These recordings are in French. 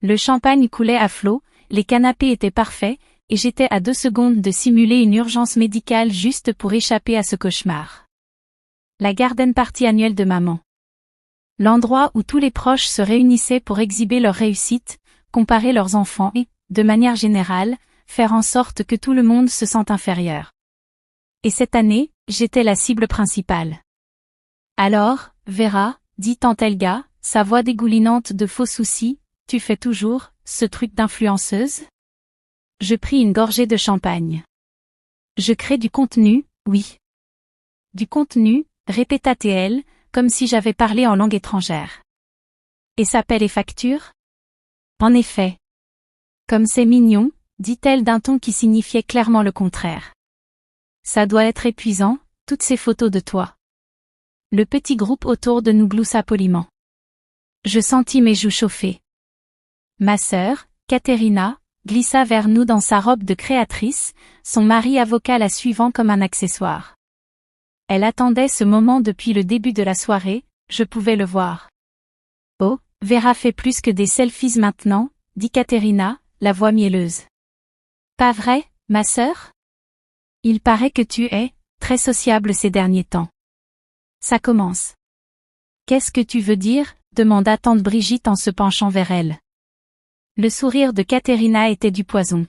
Le champagne coulait à flots, les canapés étaient parfaits, et j'étais à 2 secondes de simuler une urgence médicale juste pour échapper à ce cauchemar. La garden party annuelle de maman. L'endroit où tous les proches se réunissaient pour exhiber leur réussite, comparer leurs enfants et, de manière générale, faire en sorte que tout le monde se sente inférieur. Et cette année, j'étais la cible principale. Alors, Vera, dit tante Elga, sa voix dégoulinante de faux soucis, tu fais toujours ce truc d'influenceuse? Je pris une gorgée de champagne. Je crée du contenu, oui. Du contenu, répéta-t-elle, comme si j'avais parlé en langue étrangère. Et ça paie les factures? En effet. Comme c'est mignon, dit-elle d'un ton qui signifiait clairement le contraire. Ça doit être épuisant, toutes ces photos de toi. Le petit groupe autour de nous gloussa poliment. Je sentis mes joues chauffer. Ma sœur, Caterina, glissa vers nous dans sa robe de créatrice, son mari avocat la suivant comme un accessoire. Elle attendait ce moment depuis le début de la soirée, je pouvais le voir. Oh, Vera fait plus que des selfies maintenant, dit Caterina, la voix mielleuse. Pas vrai, ma sœur? Il paraît que tu es très sociable ces derniers temps. Ça commence. Qu'est-ce que tu veux dire? Demanda tante Brigitte en se penchant vers elle. Le sourire de Caterina était du poison.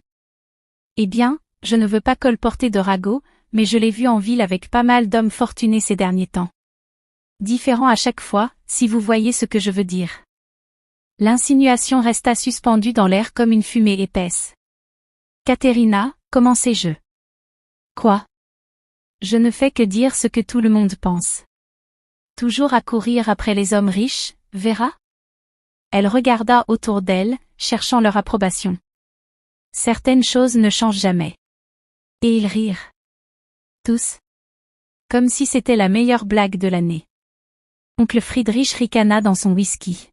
Eh bien, je ne veux pas colporter de ragots, mais je l'ai vu en ville avec pas mal d'hommes fortunés ces derniers temps. Différent à chaque fois, si vous voyez ce que je veux dire. L'insinuation resta suspendue dans l'air comme une fumée épaisse. Caterina, commençai-je. Quoi? Je ne fais que dire ce que tout le monde pense. Toujours à courir après les hommes riches, Vera? Elle regarda autour d'elle, cherchant leur approbation. Certaines choses ne changent jamais. Et ils rirent. Tous. Comme si c'était la meilleure blague de l'année. Oncle Friedrich ricana dans son whisky.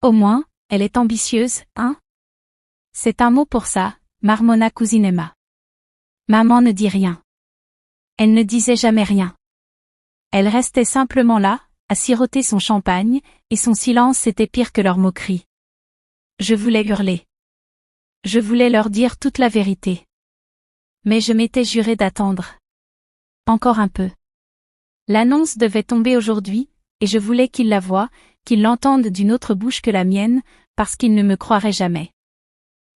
Au moins, elle est ambitieuse, hein? C'est un mot pour ça, marmonna cousine Emma. Maman ne dit rien. Elle ne disait jamais rien. Elle restait simplement là, à siroter son champagne, et son silence était pire que leur moquerie. Je voulais hurler. Je voulais leur dire toute la vérité. Mais je m'étais juré d'attendre. Encore un peu. L'annonce devait tomber aujourd'hui, et je voulais qu'ils la voient, qu'ils l'entendent d'une autre bouche que la mienne, parce qu'ils ne me croiraient jamais.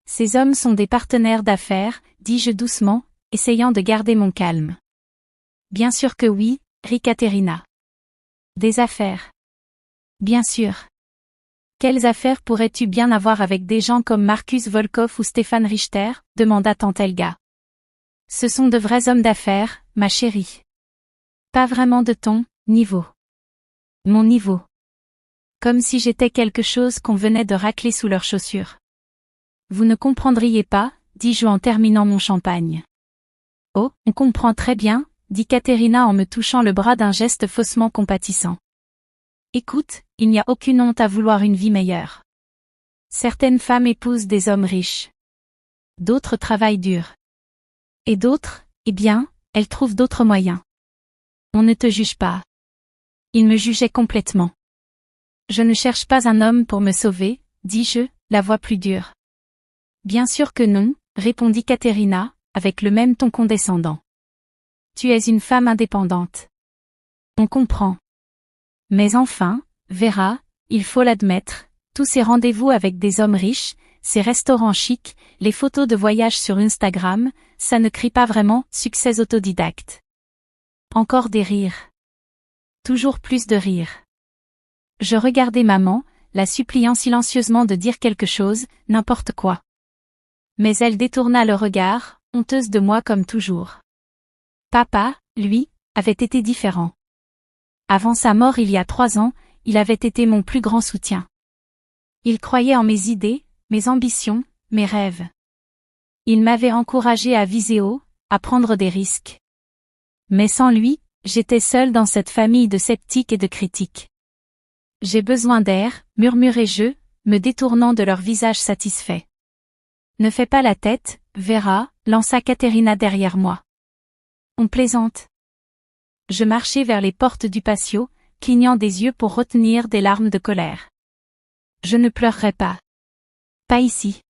Ces hommes sont des partenaires d'affaires, dis-je doucement, essayant de garder mon calme. Bien sûr que oui, rit Caterina. Des affaires. Bien sûr. Quelles affaires pourrais-tu bien avoir avec des gens comme Marcus Volkov ou Stéphane Richter? Demanda tante Elga. Ce sont de vrais hommes d'affaires, ma chérie. Pas vraiment de ton niveau. Mon niveau. Comme si j'étais quelque chose qu'on venait de racler sous leurs chaussures. Vous ne comprendriez pas, dis-je en terminant mon champagne. Oh, on comprend très bien, dit Caterina en me touchant le bras d'un geste faussement compatissant. Écoute, il n'y a aucune honte à vouloir une vie meilleure. Certaines femmes épousent des hommes riches. D'autres travaillent dur. Et d'autres, eh bien, elles trouvent d'autres moyens. On ne te juge pas. Il me jugeait complètement. Je ne cherche pas un homme pour me sauver, dis-je, la voix plus dure. Bien sûr que non, répondit Caterina, avec le même ton condescendant. Tu es une femme indépendante. On comprend. Mais enfin, Vera, il faut l'admettre, tous ces rendez-vous avec des hommes riches, ces restaurants chics, les photos de voyage sur Instagram, ça ne crie pas vraiment succès autodidacte. Encore des rires. Toujours plus de rires. Je regardais maman, la suppliant silencieusement de dire quelque chose, n'importe quoi. Mais elle détourna le regard, honteuse de moi comme toujours. Papa, lui, avait été différent. Avant sa mort il y a 3 ans, il avait été mon plus grand soutien. Il croyait en mes idées, mes ambitions, mes rêves. Il m'avait encouragé à viser haut, à prendre des risques. Mais sans lui, j'étais seule dans cette famille de sceptiques et de critiques. J'ai besoin d'air, murmurai-je, me détournant de leur visage satisfait. Ne fais pas la tête, Vera, lança Caterina derrière moi. On plaisante. Je marchai vers les portes du patio, clignant des yeux pour retenir des larmes de colère. Je ne pleurerai pas. Pas ici.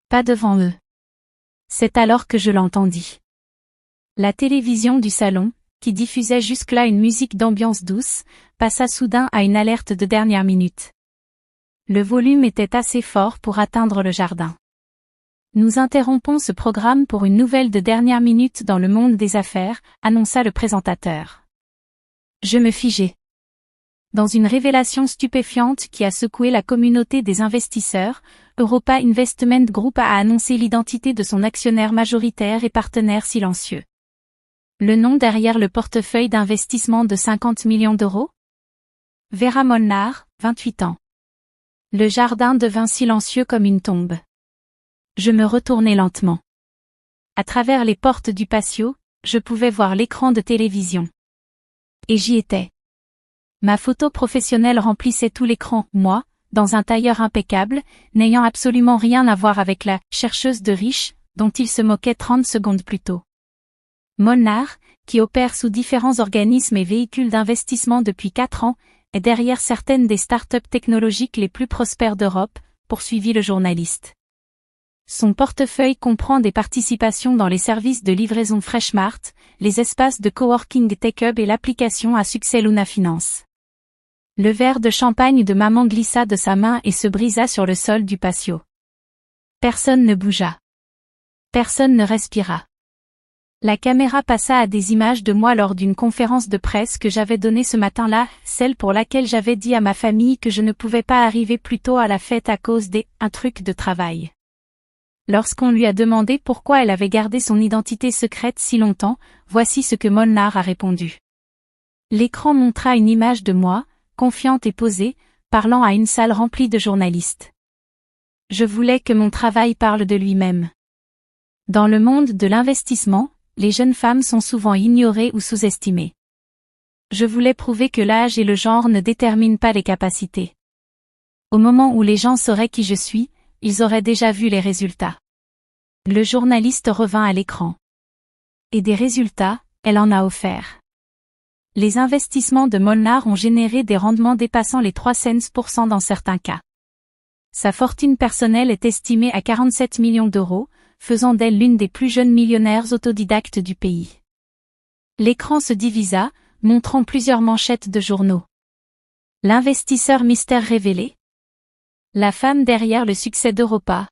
Pas devant eux. C'est alors que je l'entendis. La télévision du salon, qui diffusait jusque-là une musique d'ambiance douce, passa soudain à une alerte de dernière minute. Le volume était assez fort pour atteindre le jardin. Nous interrompons ce programme pour une nouvelle de dernière minute dans le monde des affaires, annonça le présentateur. Je me figeai. Dans une révélation stupéfiante qui a secoué la communauté des investisseurs, Europa Investment Group a annoncé l'identité de son actionnaire majoritaire et partenaire silencieux. Le nom derrière le portefeuille d'investissement de 50 millions d'euros ? Vera Molnar, 28 ans. Le jardin devint silencieux comme une tombe. Je me retournai lentement. À travers les portes du patio, je pouvais voir l'écran de télévision. Et j'y étais. Ma photo professionnelle remplissait tout l'écran, moi, dans un tailleur impeccable, n'ayant absolument rien à voir avec la « chercheuse de riches » dont il se moquait 30 secondes plus tôt. Molnar, qui opère sous différents organismes et véhicules d'investissement depuis 4 ans, est derrière certaines des startups technologiques les plus prospères d'Europe, poursuivit le journaliste. Son portefeuille comprend des participations dans les services de livraison Freshmart, les espaces de coworking TechHub et l'application à succès Luna Finance. Le verre de champagne de maman glissa de sa main et se brisa sur le sol du patio. Personne ne bougea. Personne ne respira. La caméra passa à des images de moi lors d'une conférence de presse que j'avais donnée ce matin-là, celle pour laquelle j'avais dit à ma famille que je ne pouvais pas arriver plus tôt à la fête à cause un truc de travail. Lorsqu'on lui a demandé pourquoi elle avait gardé son identité secrète si longtemps, voici ce que Molnar a répondu. L'écran montra une image de moi, confiante et posée, parlant à une salle remplie de journalistes. Je voulais que mon travail parle de lui-même. Dans le monde de l'investissement, les jeunes femmes sont souvent ignorées ou sous-estimées. Je voulais prouver que l'âge et le genre ne déterminent pas les capacités. Au moment où les gens sauraient qui je suis, ils auraient déjà vu les résultats. Le journaliste revint à l'écran. Et des résultats, elle en a offert. Les investissements de Molnar ont généré des rendements dépassant les 3 cents % dans certains cas. Sa fortune personnelle est estimée à 47 millions d'euros, faisant d'elle l'une des plus jeunes millionnaires autodidactes du pays. L'écran se divisa, montrant plusieurs manchettes de journaux. L'investisseur mystère révélé. La femme derrière le succès d'Europa.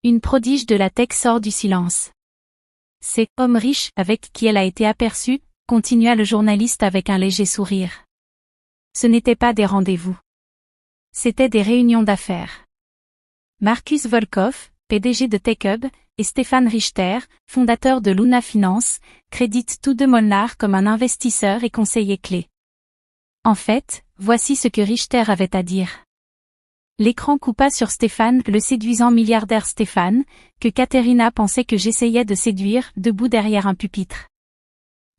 Une prodige de la tech sort du silence. C'est « homme riche » avec qui elle a été aperçue, continua le journaliste avec un léger sourire. Ce n'étaient pas des rendez-vous. C'étaient des réunions d'affaires. Markus Volkov, PDG de TechHub, et Stéphane Richter, fondateur de Luna Finance, créditent tous deux Molnar comme un investisseur et conseiller clé. En fait, voici ce que Richter avait à dire. L'écran coupa sur Stéphane, le séduisant milliardaire Stéphane, que Katerina pensait que j'essayais de séduire, debout derrière un pupitre.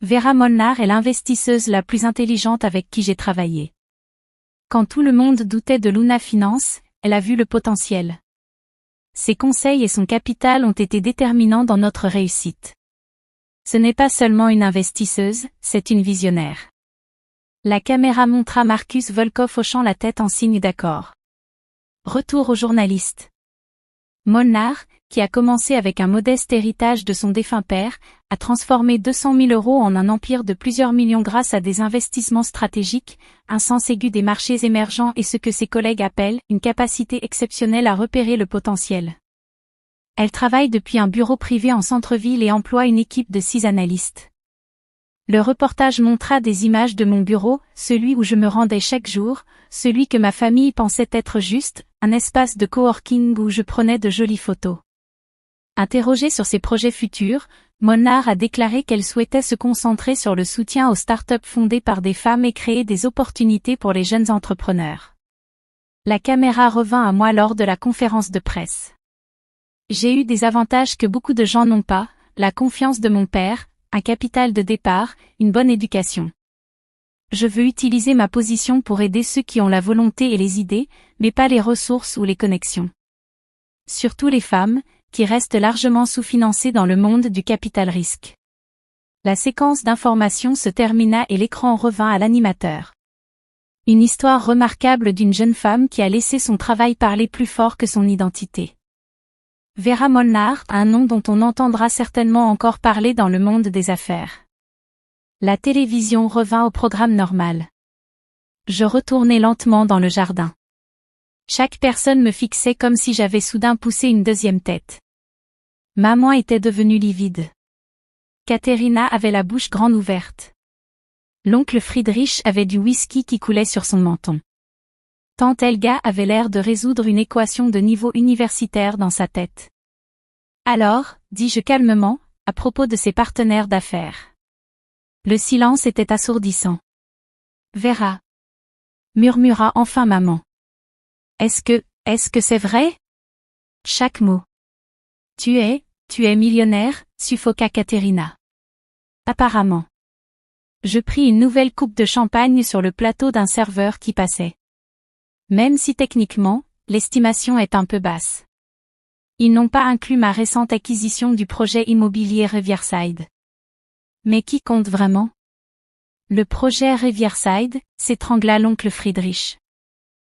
Vera Molnar est l'investisseuse la plus intelligente avec qui j'ai travaillé. Quand tout le monde doutait de Luna Finance, elle a vu le potentiel. Ses conseils et son capital ont été déterminants dans notre réussite. Ce n'est pas seulement une investisseuse, c'est une visionnaire. La caméra montra Markus Volkov hochant la tête en signe d'accord. Retour au journaliste. Molnar, qui a commencé avec un modeste héritage de son défunt père, a transformé 200 000 € en un empire de plusieurs millions grâce à des investissements stratégiques, un sens aigu des marchés émergents et ce que ses collègues appellent une capacité exceptionnelle à repérer le potentiel. Elle travaille depuis un bureau privé en centre-ville et emploie une équipe de 6 analystes. Le reportage montra des images de mon bureau, celui où je me rendais chaque jour, celui que ma famille pensait être juste, un espace de coworking où je prenais de jolies photos. Interrogée sur ses projets futurs, Molnar a déclaré qu'elle souhaitait se concentrer sur le soutien aux startups fondées par des femmes et créer des opportunités pour les jeunes entrepreneurs. La caméra revint à moi lors de la conférence de presse. J'ai eu des avantages que beaucoup de gens n'ont pas, la confiance de mon père, un capital de départ, une bonne éducation. Je veux utiliser ma position pour aider ceux qui ont la volonté et les idées, mais pas les ressources ou les connexions. Surtout les femmes, qui restent largement sous-financées dans le monde du capital risque. La séquence d'information se termina et l'écran revint à l'animateur. Une histoire remarquable d'une jeune femme qui a laissé son travail parler plus fort que son identité. Vera Molnar, un nom dont on entendra certainement encore parler dans le monde des affaires. La télévision revint au programme normal. Je retournai lentement dans le jardin. Chaque personne me fixait comme si j'avais soudain poussé une deuxième tête. Maman était devenue livide. Katerina avait la bouche grande ouverte. L'oncle Friedrich avait du whisky qui coulait sur son menton. Tante Helga avait l'air de résoudre une équation de niveau universitaire dans sa tête. Alors, dis-je calmement, à propos de ses partenaires d'affaires. Le silence était assourdissant. Vera, murmura enfin maman. Est-ce que c'est vrai? Chaque mot. Tu es millionnaire, suffoqua Katerina. Apparemment. Je pris une nouvelle coupe de champagne sur le plateau d'un serveur qui passait. Même si techniquement, l'estimation est un peu basse. Ils n'ont pas inclus ma récente acquisition du projet immobilier Riverside. Mais qui compte vraiment? Le projet Riverside, s'étrangla l'oncle Friedrich.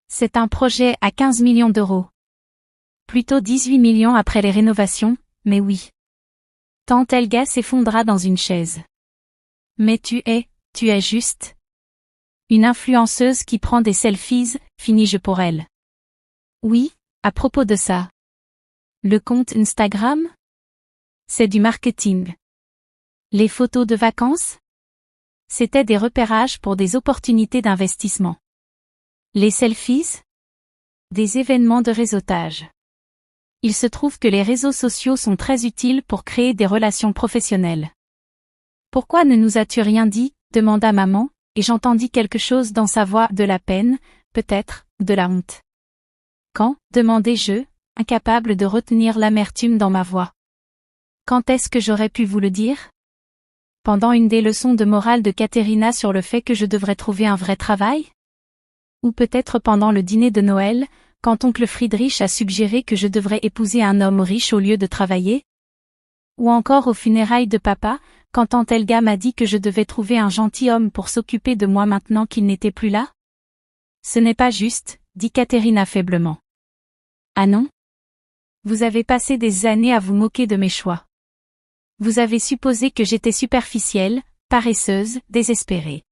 C'est un projet à 15 millions d'euros. Plutôt 18 millions après les rénovations, mais oui. Tante Helga s'effondra dans une chaise. Mais tu es juste. Une influenceuse qui prend des selfies, finis-je pour elle. Oui, à propos de ça. Le compte Instagram? C'est du marketing. Les photos de vacances? C'était des repérages pour des opportunités d'investissement. Les selfies? Des événements de réseautage. Il se trouve que les réseaux sociaux sont très utiles pour créer des relations professionnelles. Pourquoi ne nous as-tu rien dit? Demanda maman, et j'entendis quelque chose dans sa voix, de la peine, peut-être, de la honte. Quand? Demandai-je, incapable de retenir l'amertume dans ma voix. Quand est-ce que j'aurais pu vous le dire? Pendant une des leçons de morale de Katerina sur le fait que je devrais trouver un vrai travail? Ou peut-être pendant le dîner de Noël, quand oncle Friedrich a suggéré que je devrais épouser un homme riche au lieu de travailler? Ou encore aux funérailles de papa, quand tante Helga m'a dit que je devais trouver un gentilhomme pour s'occuper de moi maintenant qu'il n'était plus là? Ce n'est pas juste, dit Katerina faiblement. Ah non? Vous avez passé des années à vous moquer de mes choix. Vous avez supposé que j'étais superficielle, paresseuse, désespérée.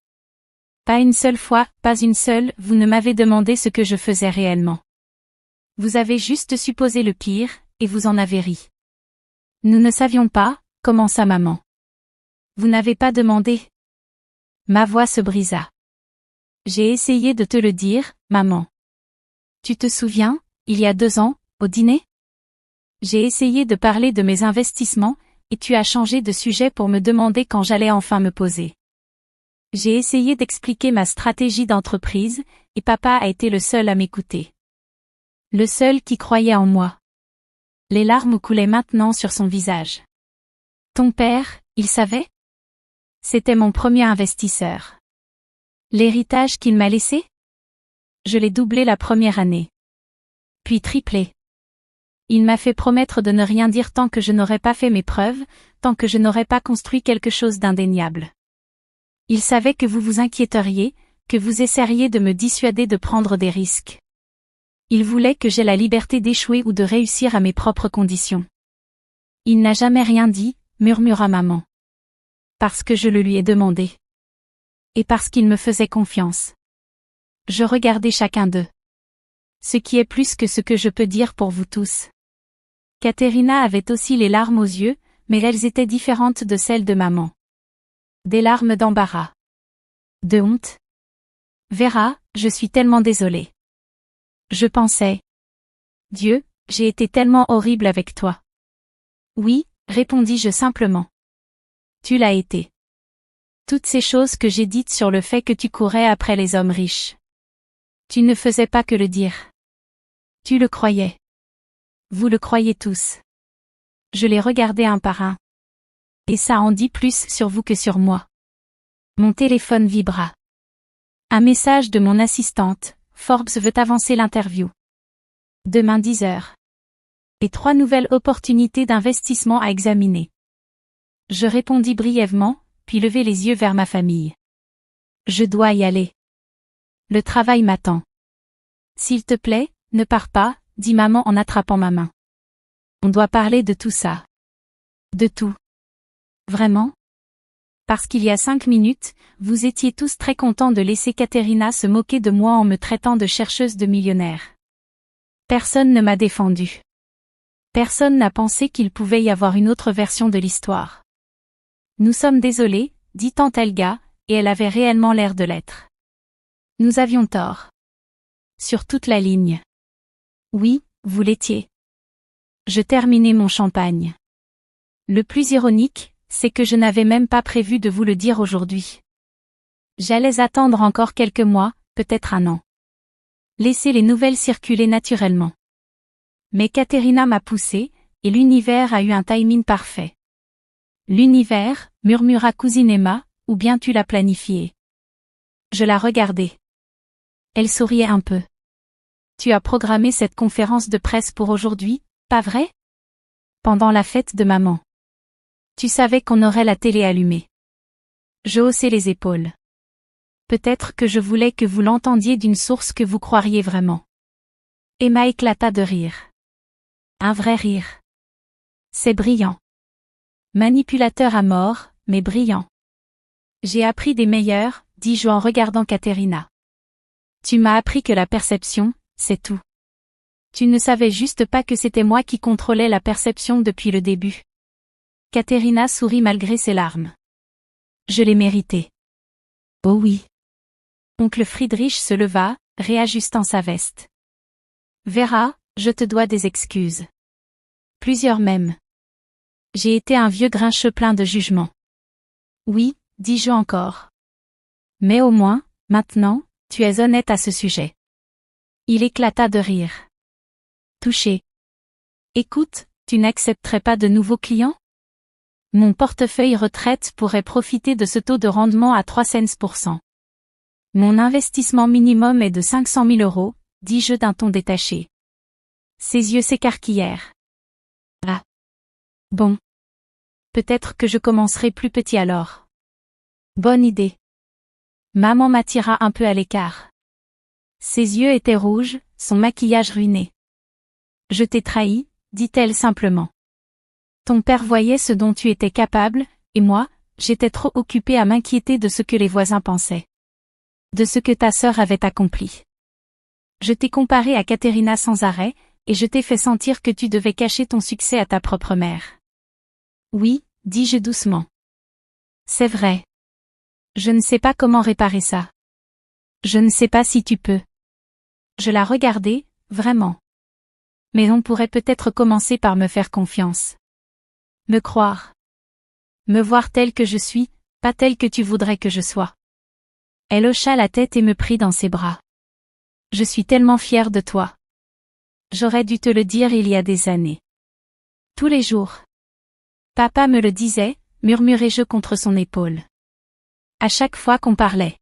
Pas une seule fois, pas une seule, vous ne m'avez demandé ce que je faisais réellement. Vous avez juste supposé le pire, et vous en avez ri. Nous ne savions pas, commença maman. Vous n'avez pas demandé. Ma voix se brisa. J'ai essayé de te le dire, maman. Tu te souviens, il y a 2 ans, au dîner? J'ai essayé de parler de mes investissements, et tu as changé de sujet pour me demander quand j'allais enfin me poser. J'ai essayé d'expliquer ma stratégie d'entreprise, et papa a été le seul à m'écouter. Le seul qui croyait en moi. Les larmes coulaient maintenant sur son visage. Ton père, il savait? C'était mon premier investisseur. L'héritage qu'il m'a laissé? Je l'ai doublé la première année. Puis triplé. Il m'a fait promettre de ne rien dire tant que je n'aurais pas fait mes preuves, tant que je n'aurais pas construit quelque chose d'indéniable. Il savait que vous vous inquiéteriez, que vous essaieriez de me dissuader de prendre des risques. Il voulait que j'aie la liberté d'échouer ou de réussir à mes propres conditions. Il n'a jamais rien dit, murmura maman. Parce que je le lui ai demandé. Et parce qu'il me faisait confiance. Je regardais chacun d'eux. Ce qui est plus que ce que je peux dire pour vous tous. Katerina avait aussi les larmes aux yeux, mais elles étaient différentes de celles de maman. Des larmes d'embarras. De honte. Vera, je suis tellement désolée. Je pensais. Dieu, j'ai été tellement horrible avec toi. Oui, répondis-je simplement. Tu l'as été. Toutes ces choses que j'ai dites sur le fait que tu courais après les hommes riches. Tu ne faisais pas que le dire. Tu le croyais. Vous le croyez tous. Je les regardais un par un. Et ça en dit plus sur vous que sur moi. Mon téléphone vibra. Un message de mon assistante, Forbes veut avancer l'interview. Demain 10h. Et 3 nouvelles opportunités d'investissement à examiner. Je répondis brièvement, puis levai les yeux vers ma famille. Je dois y aller. Le travail m'attend. S'il te plaît, ne pars pas, dit maman en attrapant ma main. On doit parler de tout ça. De tout. Vraiment? Parce qu'il y a 5 minutes, vous étiez tous très contents de laisser Katerina se moquer de moi en me traitant de chercheuse de millionnaires. Personne ne m'a défendu. Personne n'a pensé qu'il pouvait y avoir une autre version de l'histoire. Nous sommes désolés, dit tante Helga, et elle avait réellement l'air de l'être. Nous avions tort. Sur toute la ligne. Oui, vous l'étiez. Je terminais mon champagne. Le plus ironique, c'est que je n'avais même pas prévu de vous le dire aujourd'hui. J'allais attendre encore quelques mois, peut-être un an. Laisser les nouvelles circuler naturellement. Mais Katerina m'a poussé, et l'univers a eu un timing parfait. L'univers, murmura cousine Emma, ou bien tu l'as planifié. Je la regardais. Elle souriait un peu. Tu as programmé cette conférence de presse pour aujourd'hui, pas vrai? Pendant la fête de maman. Tu savais qu'on aurait la télé allumée. Je haussai les épaules. Peut-être que je voulais que vous l'entendiez d'une source que vous croiriez vraiment. Emma éclata de rire. Un vrai rire. C'est brillant. Manipulateur à mort, mais brillant. J'ai appris des meilleurs, dis-je en regardant Katerina. Tu m'as appris que la perception, c'est tout. Tu ne savais juste pas que c'était moi qui contrôlais la perception depuis le début. Katerina sourit malgré ses larmes. Je l'ai mérité. Oh oui. Oncle Friedrich se leva, réajustant sa veste. Vera, je te dois des excuses. Plusieurs même. J'ai été un vieux grincheux plein de jugement. Oui, dis-je encore. Mais au moins, maintenant, tu es honnête à ce sujet. Il éclata de rire. Touché. Écoute, tu n'accepterais pas de nouveaux clients? Mon portefeuille retraite pourrait profiter de ce taux de rendement à 3 cents pour cent. Mon investissement minimum est de 500 000 €, dis-je d'un ton détaché. Ses yeux s'écarquillèrent. Ah. Bon. Peut-être que je commencerai plus petit alors. Bonne idée. Maman m'attira un peu à l'écart. Ses yeux étaient rouges, son maquillage ruiné. Je t'ai trahi, dit-elle simplement. Ton père voyait ce dont tu étais capable, et moi, j'étais trop occupée à m'inquiéter de ce que les voisins pensaient. De ce que ta sœur avait accompli. Je t'ai comparé à Katerina sans arrêt, et je t'ai fait sentir que tu devais cacher ton succès à ta propre mère. Oui, dis-je doucement. C'est vrai. Je ne sais pas comment réparer ça. Je ne sais pas si tu peux. Je la regardais, vraiment. Mais on pourrait peut-être commencer par me faire confiance. Me croire. Me voir telle que je suis, pas telle que tu voudrais que je sois. Elle hocha la tête et me prit dans ses bras. Je suis tellement fière de toi. J'aurais dû te le dire il y a des années. Tous les jours. Papa me le disait, murmurai-je contre son épaule. À chaque fois qu'on parlait.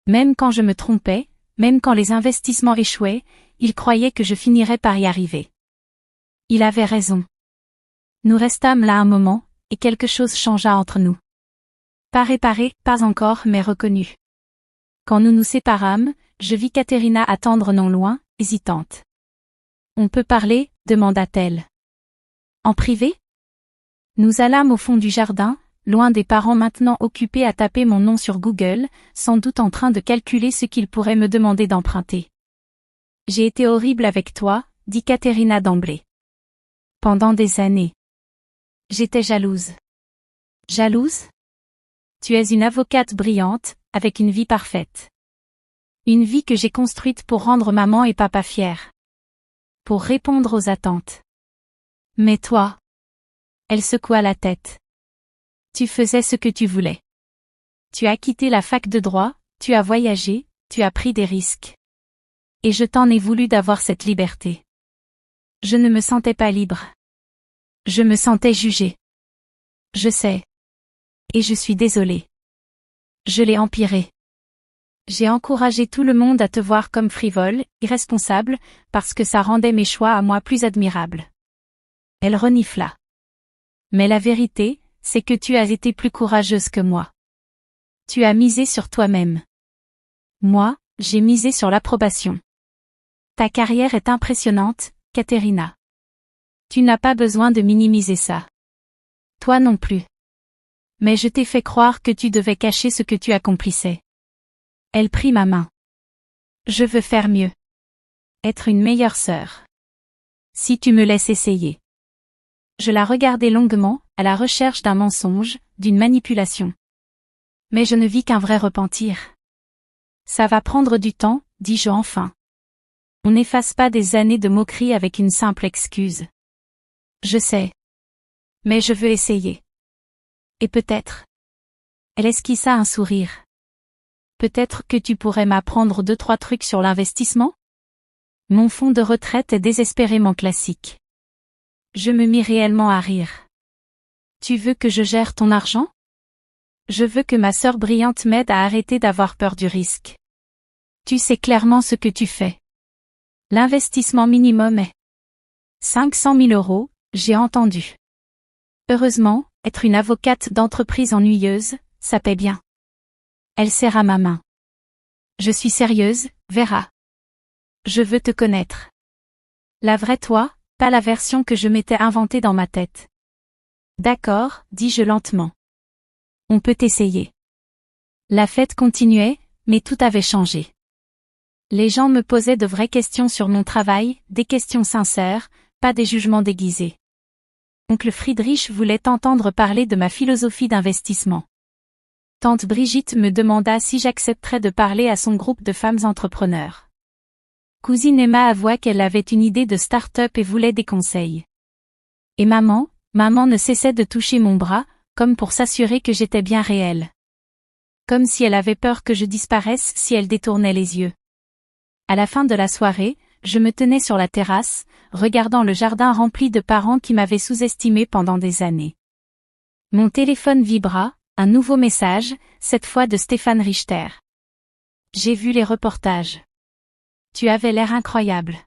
Même quand je me trompais, même quand les investissements échouaient, il croyait que je finirais par y arriver. Il avait raison. Nous restâmes là un moment, et quelque chose changea entre nous. Pas réparé, pas encore, mais reconnu. Quand nous nous séparâmes, je vis Katerina attendre non loin, hésitante. On peut parler, demanda-t-elle. En privé? Nous allâmes au fond du jardin, loin des parents maintenant occupés à taper mon nom sur Google, sans doute en train de calculer ce qu'ils pourraient me demander d'emprunter. J'ai été horrible avec toi, dit Katerina d'emblée. Pendant des années. J'étais jalouse. Jalouse? Tu es une avocate brillante, avec une vie parfaite. Une vie que j'ai construite pour rendre maman et papa fiers. Pour répondre aux attentes. Mais toi? Elle secoua la tête. Tu faisais ce que tu voulais. Tu as quitté la fac de droit, tu as voyagé, tu as pris des risques. Et je t'en ai voulu d'avoir cette liberté. Je ne me sentais pas libre. Je me sentais jugée. Je sais. Et je suis désolée. Je l'ai empiré. J'ai encouragé tout le monde à te voir comme frivole, irresponsable, parce que ça rendait mes choix à moi plus admirables. Elle renifla. Mais la vérité, c'est que tu as été plus courageuse que moi. Tu as misé sur toi-même. Moi, j'ai misé sur l'approbation. Ta carrière est impressionnante, Katerina. Tu n'as pas besoin de minimiser ça. Toi non plus. Mais je t'ai fait croire que tu devais cacher ce que tu accomplissais. Elle prit ma main. Je veux faire mieux. Être une meilleure sœur. Si tu me laisses essayer. Je la regardai longuement, à la recherche d'un mensonge, d'une manipulation. Mais je ne vis qu'un vrai repentir. Ça va prendre du temps, dis-je enfin. On n'efface pas des années de moquerie avec une simple excuse. Je sais. Mais je veux essayer. Et peut-être. Elle esquissa un sourire. Peut-être que tu pourrais m'apprendre 2-3 trucs sur l'investissement? Mon fonds de retraite est désespérément classique. Je me mis réellement à rire. Tu veux que je gère ton argent? Je veux que ma sœur brillante m'aide à arrêter d'avoir peur du risque. Tu sais clairement ce que tu fais. L'investissement minimum est 500 000 €, j'ai entendu. Heureusement, être une avocate d'entreprise ennuyeuse, ça paie bien. Elle serra ma main. Je suis sérieuse, Vera. Je veux te connaître. La vraie toi, pas la version que je m'étais inventée dans ma tête. D'accord, dis-je lentement. On peut essayer. La fête continuait, mais tout avait changé. Les gens me posaient de vraies questions sur mon travail, des questions sincères, pas des jugements déguisés. Oncle Friedrich voulait entendre parler de ma philosophie d'investissement. Tante Brigitte me demanda si j'accepterais de parler à son groupe de femmes entrepreneurs. Cousine Emma avoua qu'elle avait une idée de start-up et voulait des conseils. Et maman ne cessait de toucher mon bras, comme pour s'assurer que j'étais bien réelle. Comme si elle avait peur que je disparaisse si elle détournait les yeux. À la fin de la soirée, je me tenais sur la terrasse, regardant le jardin rempli de parents qui m'avaient sous-estimé pendant des années. Mon téléphone vibra, un nouveau message, cette fois de Stéphane Richter. J'ai vu les reportages. Tu avais l'air incroyable.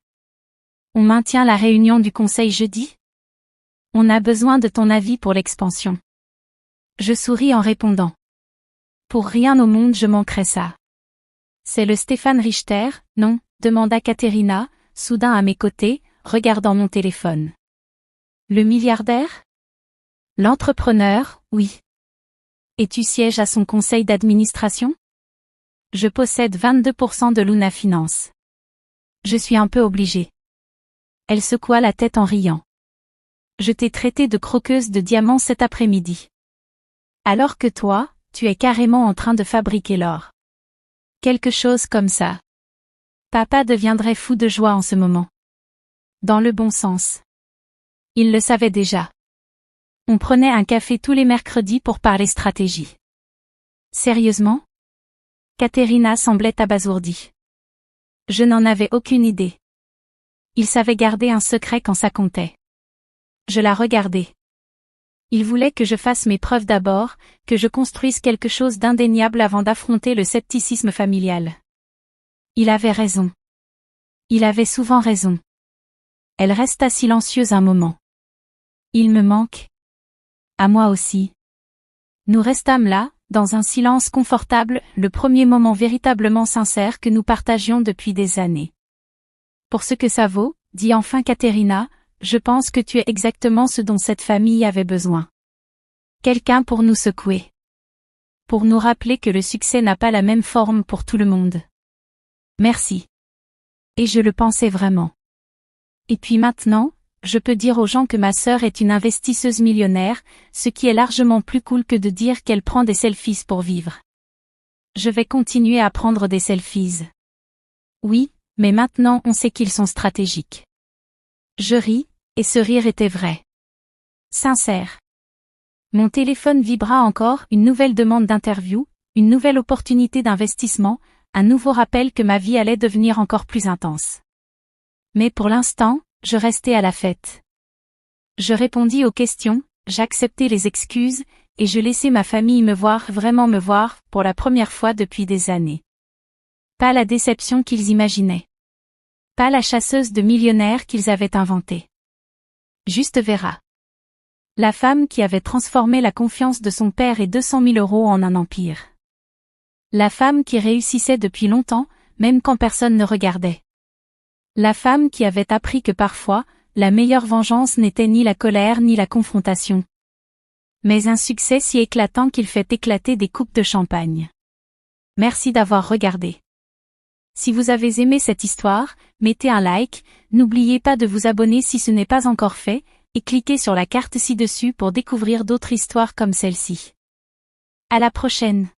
On maintient la réunion du conseil jeudi? On a besoin de ton avis pour l'expansion. Je souris en répondant. Pour rien au monde je manquerais ça. C'est le Stéphane Richter, non? Demanda Katerina, soudain à mes côtés, regardant mon téléphone. Le milliardaire? L'entrepreneur, oui. Et tu sièges à son conseil d'administration? Je possède 22% de Luna Finance. Je suis un peu obligée. Elle secoua la tête en riant. Je t'ai traité de croqueuse de diamants cet après-midi. Alors que toi, tu es carrément en train de fabriquer l'or. Quelque chose comme ça. Papa deviendrait fou de joie en ce moment. Dans le bon sens. Il le savait déjà. On prenait un café tous les mercredis pour parler stratégie. Sérieusement? Katerina semblait abasourdie. Je n'en avais aucune idée. Il savait garder un secret quand ça comptait. Je la regardais. Il voulait que je fasse mes preuves d'abord, que je construise quelque chose d'indéniable avant d'affronter le scepticisme familial. Il avait raison. Il avait souvent raison. Elle resta silencieuse un moment. Il me manque. À moi aussi. Nous restâmes là, dans un silence confortable, le premier moment véritablement sincère que nous partagions depuis des années. Pour ce que ça vaut, dit enfin Katerina, je pense que tu es exactement ce dont cette famille avait besoin. Quelqu'un pour nous secouer. Pour nous rappeler que le succès n'a pas la même forme pour tout le monde. Merci. Et je le pensais vraiment. Et puis maintenant, je peux dire aux gens que ma sœur est une investisseuse millionnaire, ce qui est largement plus cool que de dire qu'elle prend des selfies pour vivre. Je vais continuer à prendre des selfies. Oui, mais maintenant on sait qu'ils sont stratégiques. Je ris, et ce rire était vrai. Sincère. Mon téléphone vibra encore, une nouvelle demande d'interview, une nouvelle opportunité d'investissement, un nouveau rappel que ma vie allait devenir encore plus intense. Mais pour l'instant, je restais à la fête. Je répondis aux questions, j'acceptais les excuses, et je laissais ma famille vraiment me voir, pour la première fois depuis des années. Pas la déception qu'ils imaginaient. Pas la chasseuse de millionnaires qu'ils avaient inventée. Juste Vera. La femme qui avait transformé la confiance de son père et 200 000 € en un empire. La femme qui réussissait depuis longtemps, même quand personne ne regardait. La femme qui avait appris que parfois, la meilleure vengeance n'était ni la colère ni la confrontation, mais un succès si éclatant qu'il fait éclater des coupes de champagne. Merci d'avoir regardé. Si vous avez aimé cette histoire, mettez un like, n'oubliez pas de vous abonner si ce n'est pas encore fait, et cliquez sur la carte ci-dessus pour découvrir d'autres histoires comme celle-ci. À la prochaine.